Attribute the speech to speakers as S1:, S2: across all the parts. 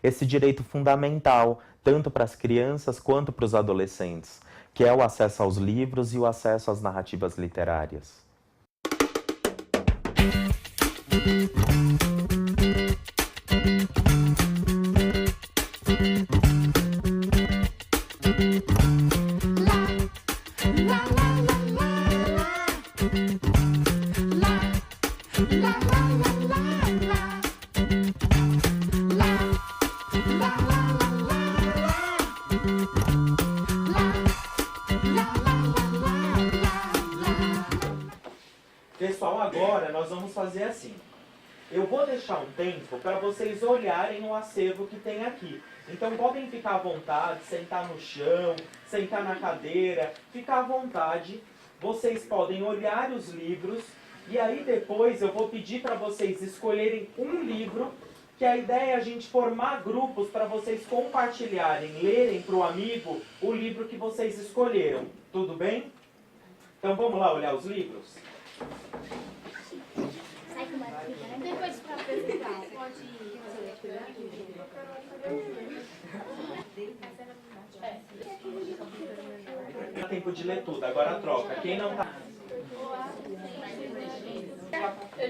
S1: esse direito fundamental, tanto para as crianças quanto para os adolescentes, que é o acesso aos livros e o acesso às narrativas literárias. Pessoal, agora nós vamos fazer assim. Eu vou deixar um tempo para vocês olharem o acervo que tem aqui. Então podem ficar à vontade, sentar no chão, sentar na cadeira, ficar à vontade. Vocês podem olhar os livros e aí depois eu vou pedir para vocês escolherem um livro, que a ideia é a gente formar grupos para vocês compartilharem, lerem para o amigo o livro que vocês escolheram. Tudo bem? Então vamos lá olhar os livros?
S2: Depois para apresentar, pode ir.
S1: Dá tempo de ler tudo, agora troca. Quem não tá...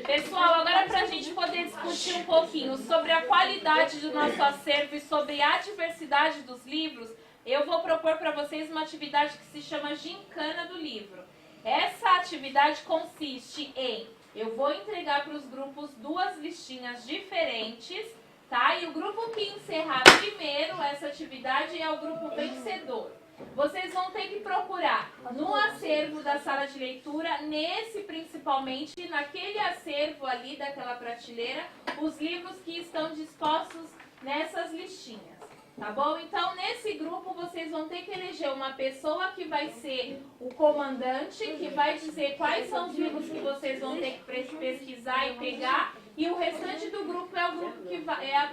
S3: Pessoal, agora para a gente poder discutir um pouquinho sobre a qualidade do nosso acervo e sobre a diversidade dos livros, eu vou propor para vocês uma atividade que se chama Gincana do Livro. Essa atividade consiste em, eu vou entregar para os grupos 2 listinhas diferentes, tá? E o grupo que encerrar primeiro essa atividade é o grupo vencedor. Vocês vão ter que procurar no acervo da sala de leitura, nesse principalmente, naquele acervo ali daquela prateleira, os livros que estão dispostos nessas listinhas. Tá bom? Então, nesse grupo, vocês vão ter que eleger uma pessoa que vai ser o comandante, que vai dizer quais são os livros que vocês vão ter que pesquisar e pegar, e o restante do grupo é o grupo que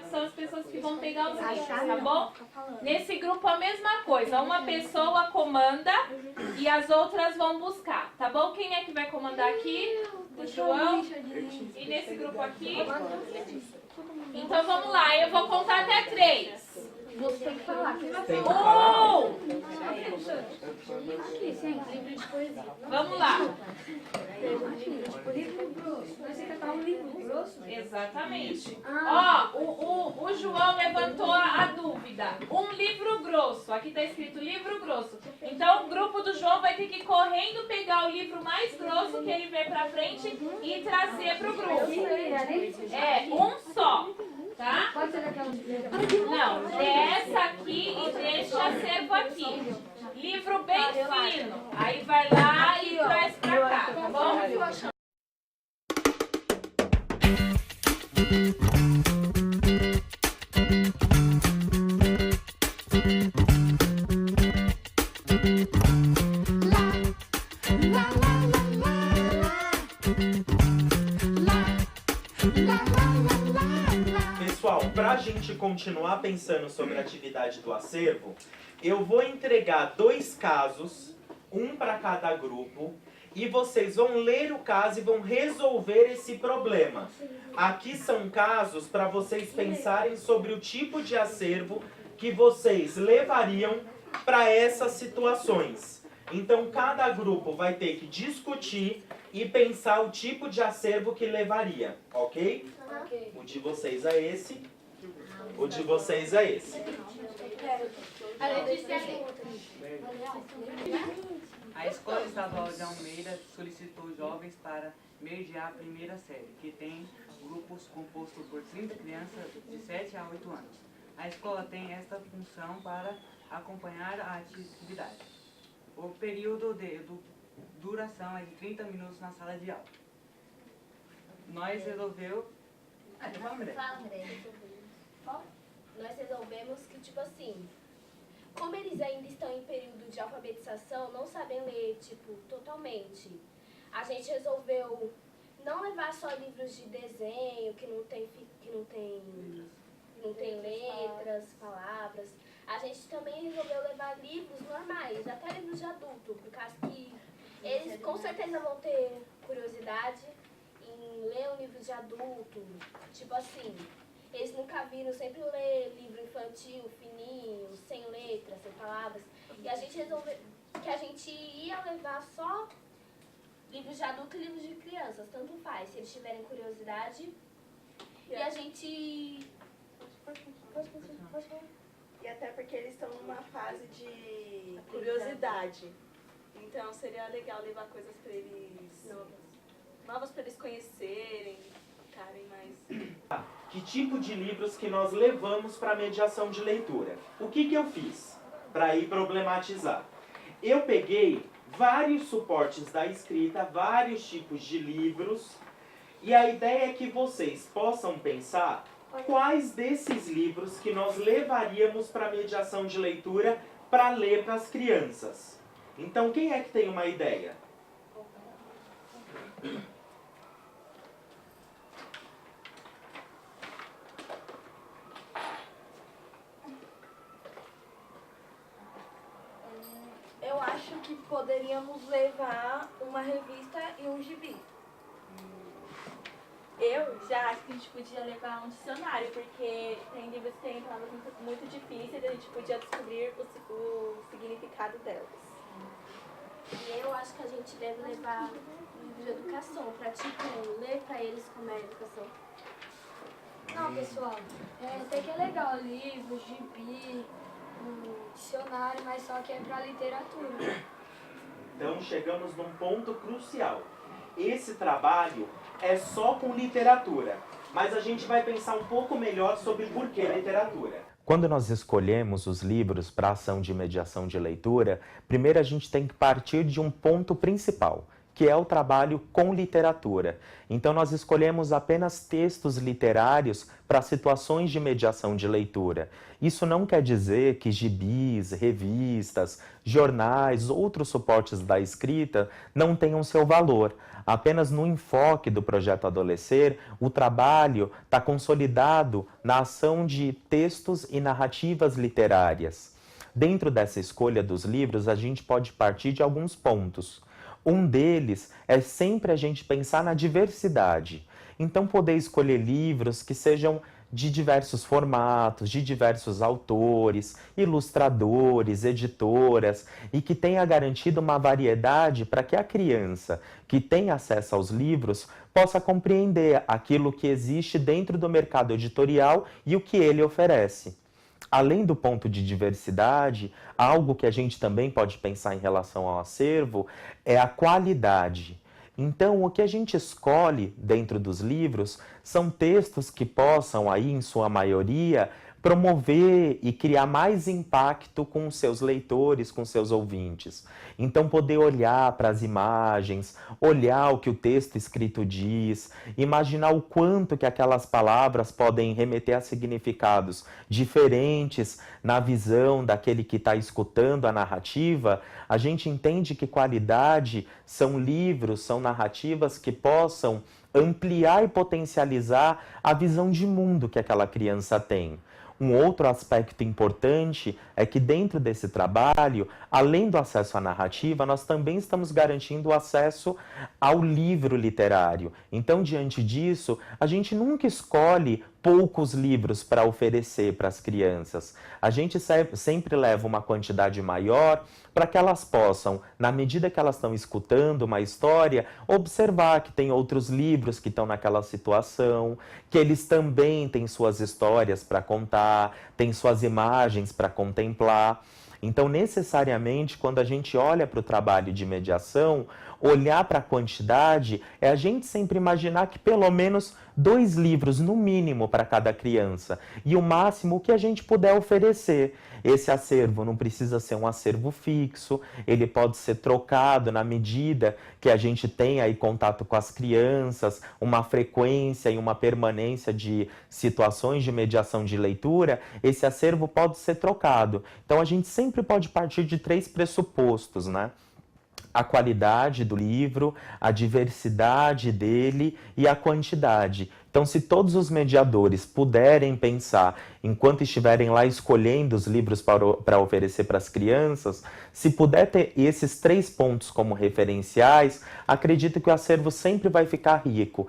S3: são as pessoas que vão pegar os livros, tá bom? Nesse grupo, a mesma coisa. Uma pessoa comanda e as outras vão buscar, tá bom? Quem é que vai comandar aqui? O João? E nesse grupo aqui? Então, vamos lá. Eu vou contar até 3.
S2: Você tem que falar.
S1: Tem que falar?
S2: Aqui, sempre. Livro de poesia.
S3: Vamos lá.
S2: Livro grosso. Você quer falar um livro grosso?
S3: Exatamente. Ó, o João levantou a dúvida. Um livro grosso. Aqui está escrito livro grosso. Então o grupo do João vai ter que ir correndo pegar o livro mais grosso que ele vê pra frente e trazer pro grupo. É, um só. Tá?
S2: Pode ser daquela de...
S3: Não, dessa aqui e deste acervo aqui. Livro bem fino. Aí vai lá e traz pra cá, tá bom?
S1: Pessoal, para a gente continuar pensando sobre a atividade do acervo, eu vou entregar 2 casos, um para cada grupo, e vocês vão ler o caso e vão resolver esse problema. Aqui são casos para vocês pensarem sobre o tipo de acervo que vocês levariam para essas situações. Então, cada grupo vai ter que discutir e pensar o tipo de acervo que levaria, ok? O de vocês é esse, o de vocês é esse.
S4: A Escola Estadual de Almeida solicitou jovens para mediar a primeira série, que tem grupos compostos por 30 crianças de 7 a 8 anos. A escola tem esta função para acompanhar a atividade. O período de duração é de 30 minutos na sala de aula. Nós resolvemos...
S5: Fala, André. Nós resolvemos que, tipo assim, como eles ainda estão em período de alfabetização, não sabem ler, tipo, totalmente, a gente resolveu não levar só livros de desenho, que não tem letras, palavras. A gente também resolveu levar livros normais, até livros de adulto, por causa que eles com certeza vão ter curiosidade em ler um livro de adulto. Tipo assim, eles nunca viram, sempre lê infantil, fininho, sem letras, sem palavras. E a gente resolveu que a gente ia levar só livros de adulto e livros de crianças, tanto faz, se eles tiverem curiosidade. E a gente... Pode falar.
S6: E até porque eles estão numa fase de curiosidade. Então seria legal levar coisas para eles novas para eles conhecerem, ficarem mais...
S1: Que tipo de livros que nós levamos para mediação de leitura? O que eu fiz para ir problematizar? Eu peguei vários suportes da escrita, vários tipos de livros, e a ideia é que vocês possam pensar quais desses livros que nós levaríamos para mediação de leitura para ler para as crianças. Então, quem é que tem uma ideia?
S6: Eu acho que poderíamos levar uma revista e um gibi.
S2: Eu já acho que a gente podia levar um dicionário, porque tem livros que têm palavras muito difíceis e a gente podia descobrir o significado delas.
S5: E eu acho que a gente deve levar um livro de educação, para tipo, ler para eles como é a educação.
S7: Não, pessoal, até que é legal, livro, gibi, dicionário, mas só que é para literatura.
S1: Então, chegamos num ponto crucial. Esse trabalho é só com literatura, mas a gente vai pensar um pouco melhor sobre por que literatura. Quando nós escolhemos os livros para ação de mediação de leitura, primeiro a gente tem que partir de um ponto principal, que é o trabalho com literatura. Então nós escolhemos apenas textos literários para situações de mediação de leitura. Isso não quer dizer que gibis, revistas, jornais, outros suportes da escrita não tenham seu valor. Apenas no enfoque do projeto Adolescer, o trabalho está consolidado na ação de textos e narrativas literárias. Dentro dessa escolha dos livros, a gente pode partir de alguns pontos. Um deles é sempre a gente pensar na diversidade. Então, poder escolher livros que sejam de diversos formatos, de diversos autores, ilustradores, editoras, e que tenha garantido uma variedade para que a criança que tem acesso aos livros possa compreender aquilo que existe dentro do mercado editorial e o que ele oferece. Além do ponto de diversidade, algo que a gente também pode pensar em relação ao acervo é a qualidade. Então, o que a gente escolhe dentro dos livros são textos que possam, aí, em sua maioria, promover e criar mais impacto com os seus leitores, com seus ouvintes. Então, poder olhar para as imagens, olhar o que o texto escrito diz, imaginar o quanto que aquelas palavras podem remeter a significados diferentes na visão daquele que está escutando a narrativa, a gente entende que qualidade são livros, são narrativas que possam ampliar e potencializar a visão de mundo que aquela criança tem. Um outro aspecto importante é que dentro desse trabalho, além do acesso à narrativa, nós também estamos garantindo o acesso ao livro literário. Então, diante disso, a gente nunca escolhe poucos livros para oferecer para as crianças. A gente sempre leva uma quantidade maior para que elas possam, na medida que elas estão escutando uma história, observar que tem outros livros que estão naquela situação, que eles também têm suas histórias para contar, têm suas imagens para contemplar. Então, necessariamente, quando a gente olha para o trabalho de mediação, olhar para a quantidade é a gente sempre imaginar que pelo menos 2 livros, no mínimo, para cada criança. E o máximo que a gente puder oferecer. Esse acervo não precisa ser um acervo fixo, ele pode ser trocado na medida que a gente tem aí contato com as crianças, uma frequência e uma permanência de situações de mediação de leitura, esse acervo pode ser trocado. Então, a gente sempre pode partir de 3 pressupostos, né? A qualidade do livro, a diversidade dele e a quantidade. Então, se todos os mediadores puderem pensar, enquanto estiverem lá escolhendo os livros para oferecer para as crianças, se puder ter esses 3 pontos como referenciais, acredito que o acervo sempre vai ficar rico.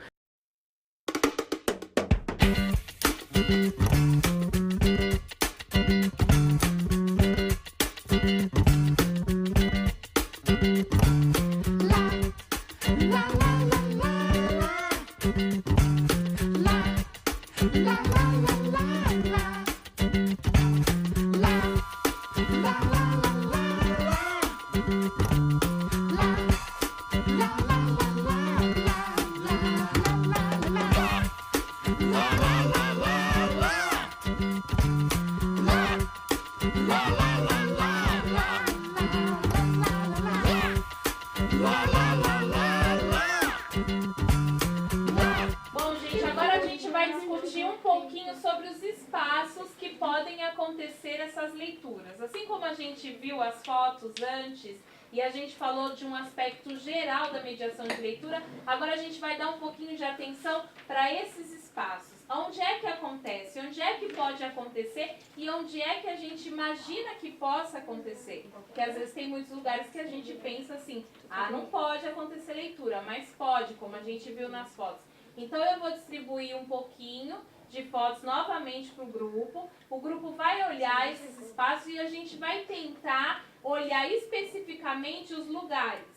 S3: acontecer essas leituras. Assim como a gente viu as fotos antes e a gente falou de um aspecto geral da mediação de leitura, agora a gente vai dar um pouquinho de atenção para esses espaços. Onde é que acontece? Onde é que pode acontecer? E onde é que a gente imagina que possa acontecer? Porque às vezes tem muitos lugares que a gente pensa assim, não pode acontecer leitura, mas pode, como a gente viu nas fotos. Então eu vou distribuir um pouquinho de fotos novamente para o grupo. O grupo vai olhar esses espaços e a gente vai tentar olhar especificamente os lugares.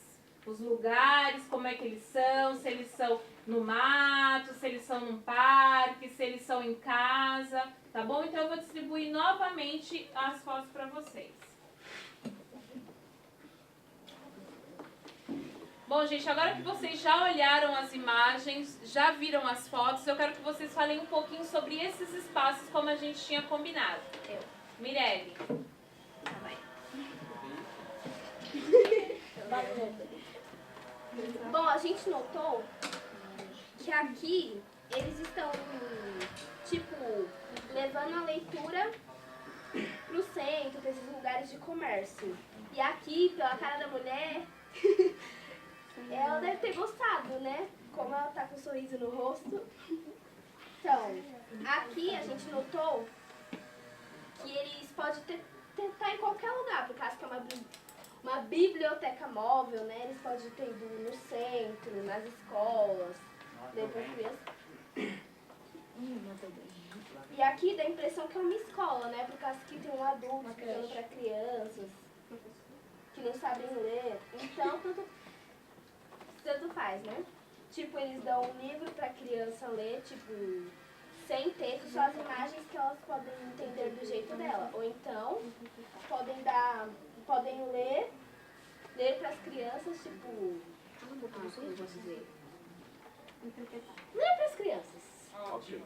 S3: Os lugares, como é que eles são, se eles são no mato, se eles são num parque, se eles são em casa, tá bom? Então eu vou distribuir novamente as fotos para vocês. Bom, gente, agora que vocês já olharam as imagens, já viram as fotos, eu quero que vocês falem um pouquinho sobre esses espaços como a gente tinha combinado. Mirelle.
S5: Bom, a gente notou que aqui eles estão, tipo, levando a leitura pro centro, pra esses lugares de comércio. E aqui, pela cara da mulher, ela deve ter gostado, né? Como ela tá com um sorriso no rosto. Então, aqui a gente notou que eles podem tentar em qualquer lugar, por causa que é uma biblioteca móvel, né? Eles podem ter ido no centro, nas escolas, depois crianças. E aqui dá a impressão que é uma escola, né? Por causa que tem um adulto explicando para crianças que não sabem ler. Então, tanto faz, né? Tipo, eles dão um livro pra criança ler, tipo, sem texto, só as imagens que elas podem entender do jeito dela. Ou então, podem ler pras crianças, tipo, como eu posso dizer? Ler pras crianças.
S1: Ok.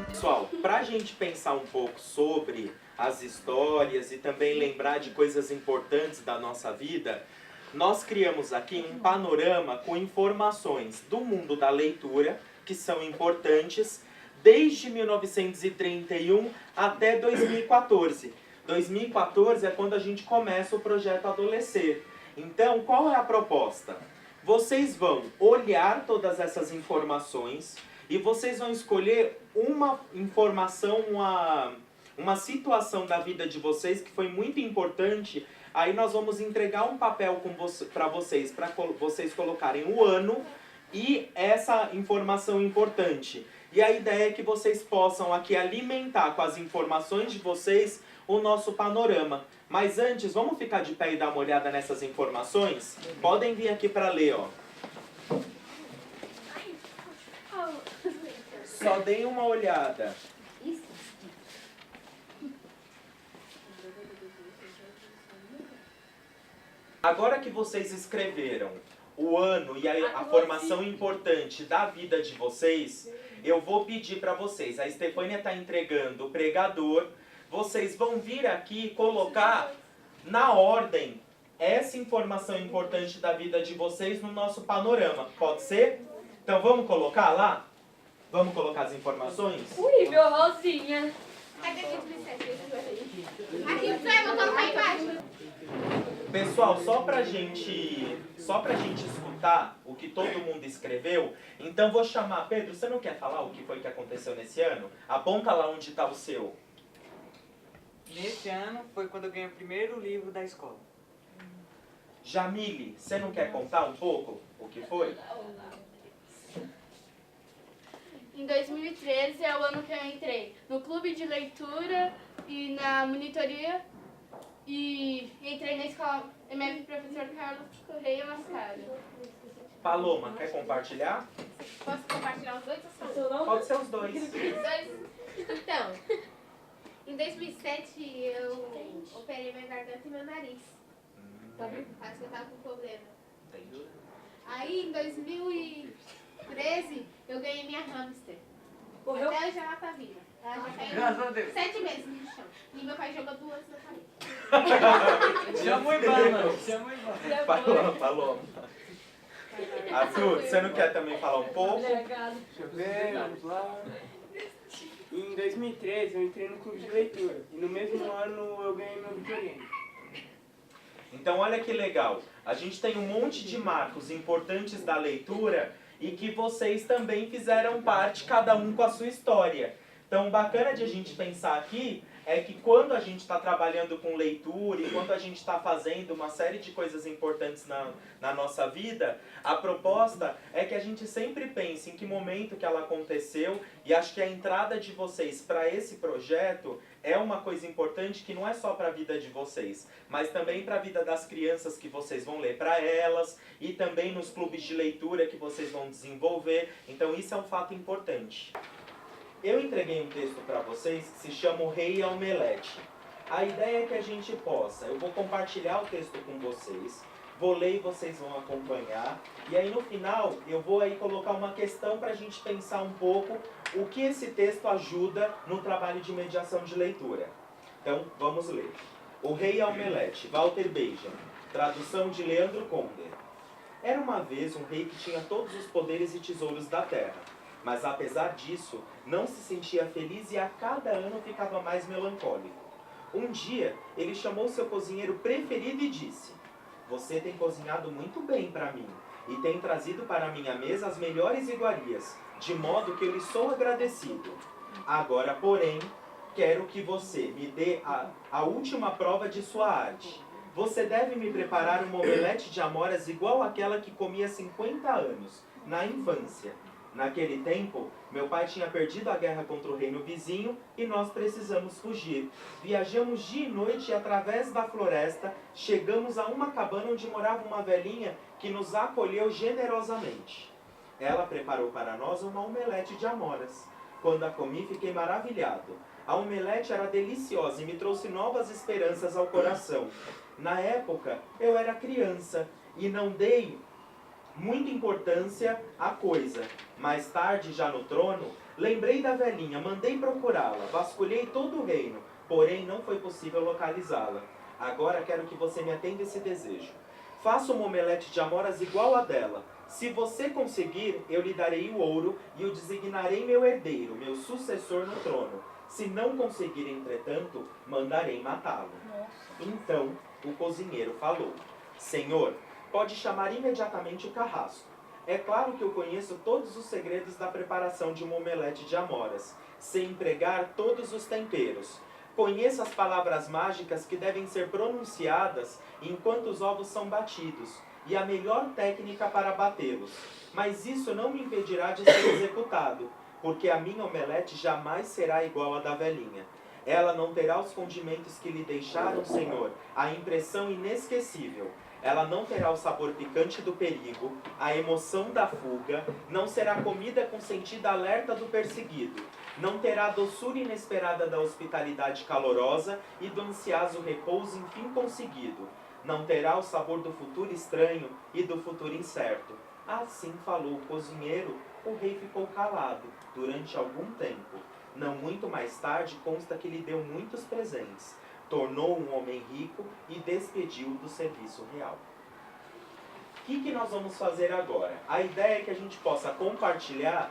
S1: Pessoal, para a gente pensar um pouco sobre as histórias e também lembrar de coisas importantes da nossa vida, nós criamos aqui um panorama com informações do mundo da leitura, que são importantes, desde 1931 até 2014. 2014 é quando a gente começa o projeto Adolescer. Então, qual é a proposta? Vocês vão olhar todas essas informações e vocês vão escolher uma informação, uma situação da vida de vocês que foi muito importante. Aí nós vamos entregar um papel para vocês colocarem o ano e essa informação importante. E a ideia é que vocês possam aqui alimentar com as informações de vocês o nosso panorama. Mas antes, vamos ficar de pé e dar uma olhada nessas informações? Podem vir aqui para ler, ó. Só deem uma olhada. Agora que vocês escreveram o ano e a formação importante da vida de vocês, eu vou pedir para vocês. A Estefânia está entregando o pregador. Vocês vão vir aqui e colocar na ordem essa informação importante da vida de vocês no nosso panorama. Pode ser? Então vamos colocar lá? Vamos colocar as informações?
S3: Ui, meu rosinha.
S5: Aqui você vai botar lá embaixo.
S1: Pessoal, só pra gente escutar o que todo mundo escreveu, então vou chamar... Pedro, você não quer falar o que foi que aconteceu nesse ano? Aponta lá onde está o seu.
S4: Nesse ano foi quando eu ganhei o primeiro livro da escola.
S1: Jamile, você não quer contar um pouco o que foi?
S8: Em 2013 é o ano que eu entrei no clube de leitura e na monitoria e entrei na escola MF Professor Carlos Correia Mascaro.
S1: Paloma, quer compartilhar?
S8: Posso compartilhar os dois? Ou
S1: Pode ser os dois.
S8: Então, em 2007 eu operei minha garganta e meu nariz. Acho que eu tava com problema.
S1: Entendi.
S8: Aí aí, em 2013, eu ganhei minha hamster.
S7: Correu?
S8: Até hoje ela tá viva. Ela já
S4: Graças a
S8: caiu
S4: Deus.
S8: 7 vezes no chão. E meu pai jogou 2 na cabeça.
S4: Chama o Ibama, chama o Ibama.
S1: Falou. Arthur, você não quer também falar um pouco?
S7: Obrigado.
S9: Deixa eu ver, vamos lá. Em 2013 eu entrei no clube de leitura e no mesmo ano eu ganhei meu videogame.
S1: Então olha que legal, a gente tem um monte de marcos importantes da leitura e que vocês também fizeram parte, cada um com a sua história. Então o bacana de a gente pensar aqui é que quando a gente está trabalhando com leitura e quando a gente está fazendo uma série de coisas importantes na nossa vida, a proposta é que a gente sempre pense em que momento que ela aconteceu, e acho que a entrada de vocês para esse projeto é uma coisa importante que não é só para a vida de vocês, mas também para a vida das crianças que vocês vão ler para elas e também nos clubes de leitura que vocês vão desenvolver. Então isso é um fato importante. Eu entreguei um texto para vocês que se chama O Rei e a Omelete. A ideia é que a gente possa, eu vou compartilhar o texto com vocês, vou ler e vocês vão acompanhar, e aí no final eu vou aí colocar uma questão para a gente pensar um pouco o que esse texto ajuda no trabalho de mediação de leitura. Então, vamos ler. O Rei e a Omelete, Walter Benjamin, tradução de Leandro Conder. Era uma vez um rei que tinha todos os poderes e tesouros da terra. Mas apesar disso, não se sentia feliz e a cada ano ficava mais melancólico. Um dia, ele chamou seu cozinheiro preferido e disse: "Você tem cozinhado muito bem para mim e tem trazido para a minha mesa as melhores iguarias, de modo que eu lhe sou agradecido. Agora, porém, quero que você me dê a última prova de sua arte. Você deve me preparar uma omelete de amoras igual àquela que comia há 50 anos, na infância. Naquele tempo, meu pai tinha perdido a guerra contra o reino vizinho e nós precisamos fugir. Viajamos dia e noite e através da floresta chegamos a uma cabana onde morava uma velhinha que nos acolheu generosamente. Ela preparou para nós uma omelete de amoras. Quando a comi, fiquei maravilhado. A omelete era deliciosa e me trouxe novas esperanças ao coração. Na época, eu era criança e não dei muita importância à coisa. Mais tarde, já no trono, lembrei da velhinha, mandei procurá-la, vasculhei todo o reino, porém não foi possível localizá-la. Agora quero que você me atenda esse desejo. Faça uma omelete de amoras igual a dela. Se você conseguir, eu lhe darei o ouro e o designarei meu herdeiro, meu sucessor no trono. Se não conseguir, entretanto, mandarei matá-lo." Então o cozinheiro falou: "Senhor, pode chamar imediatamente o carrasco. É claro que eu conheço todos os segredos da preparação de uma omelete de amoras, sem empregar todos os temperos. Conheço as palavras mágicas que devem ser pronunciadas enquanto os ovos são batidos, e a melhor técnica para batê-los. Mas isso não me impedirá de ser executado, porque a minha omelete jamais será igual à da velhinha. Ela não terá os condimentos que lhe deixaram, Senhor, a impressão inesquecível. Ela não terá o sabor picante do perigo, a emoção da fuga, não será comida com sentido alerta do perseguido, não terá a doçura inesperada da hospitalidade calorosa e do ansioso repouso enfim conseguido, não terá o sabor do futuro estranho e do futuro incerto." Assim falou o cozinheiro. O rei ficou calado durante algum tempo. Não muito mais tarde, consta que lhe deu muitos presentes, tornou um homem rico e despediu-o do serviço real. O que nós vamos fazer agora? A ideia é que a gente possa compartilhar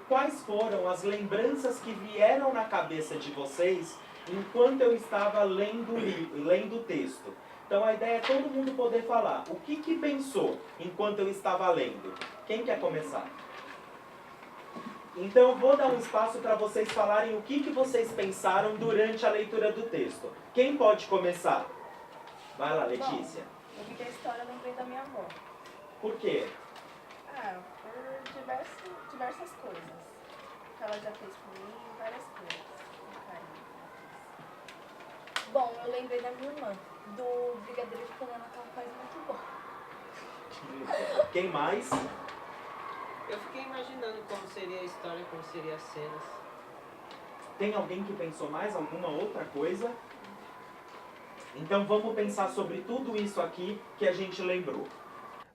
S1: quais foram as lembranças que vieram na cabeça de vocês enquanto eu estava lendo o texto. Então a ideia é todo mundo poder falar o que pensou enquanto eu estava lendo. Quem quer começar? Então eu vou dar um espaço para vocês falarem o que vocês pensaram durante a leitura do texto. Quem pode começar? Vai lá, Letícia.
S6: Bom, eu vi que a história eu lembrei da minha avó.
S1: Por quê?
S6: Por diversas coisas. Que ela já fez por mim, várias coisas. Com carinho. Bom, eu lembrei da minha irmã. Do brigadeiro de panela que ela faz muito bom.
S1: Quem mais?
S10: Eu fiquei imaginando como seria a história, como seriam as cenas.
S1: Tem alguém que pensou mais alguma outra coisa? Então vamos pensar sobre tudo isso aqui que a gente lembrou.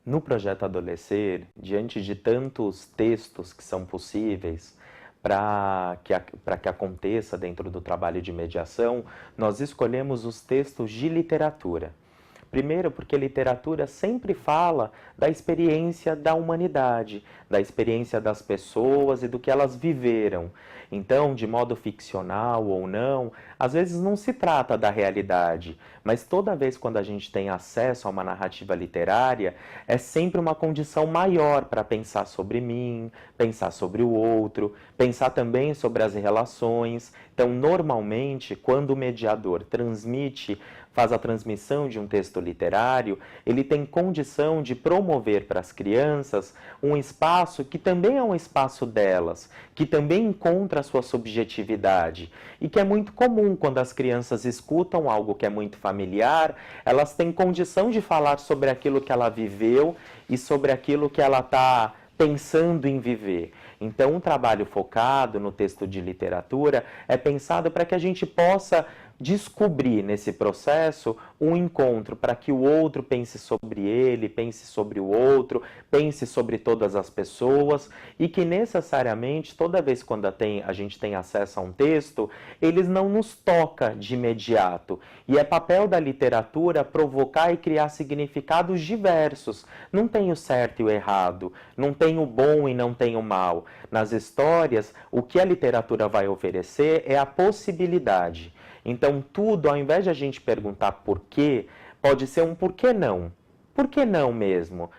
S1: No projeto Adolescer, diante de tantos textos que são possíveis para que aconteça dentro do trabalho de mediação, nós escolhemos os textos de literatura. Primeiro, porque literatura sempre fala da experiência da humanidade, da experiência das pessoas e do que elas viveram. Então, de modo ficcional ou não, às vezes não se trata da realidade, mas toda vez quando a gente tem acesso a uma narrativa literária, é sempre uma condição maior para pensar sobre mim, pensar sobre o outro, pensar também sobre as relações. Então, normalmente, quando o mediador faz a transmissão de um texto literário, ele tem condição de promover para as crianças um espaço que também é um espaço delas, que também encontra a sua subjetividade e que é muito comum quando as crianças escutam algo que é muito familiar, elas têm condição de falar sobre aquilo que ela viveu e sobre aquilo que ela está pensando em viver. Então, um trabalho focado no texto de literatura é pensado para que a gente possa descobrir nesse processo um encontro para que o outro pense sobre ele, pense sobre o outro, pense sobre todas as pessoas e que necessariamente toda vez quando a gente tem acesso a um texto, eles não nos toca de imediato. E é papel da literatura provocar e criar significados diversos. Não tem o certo e o errado, não tem o bom e não tem o mal. Nas histórias, o que a literatura vai oferecer é a possibilidade. Então, tudo, ao invés de a gente perguntar por quê, pode ser um por que não. Por que não mesmo?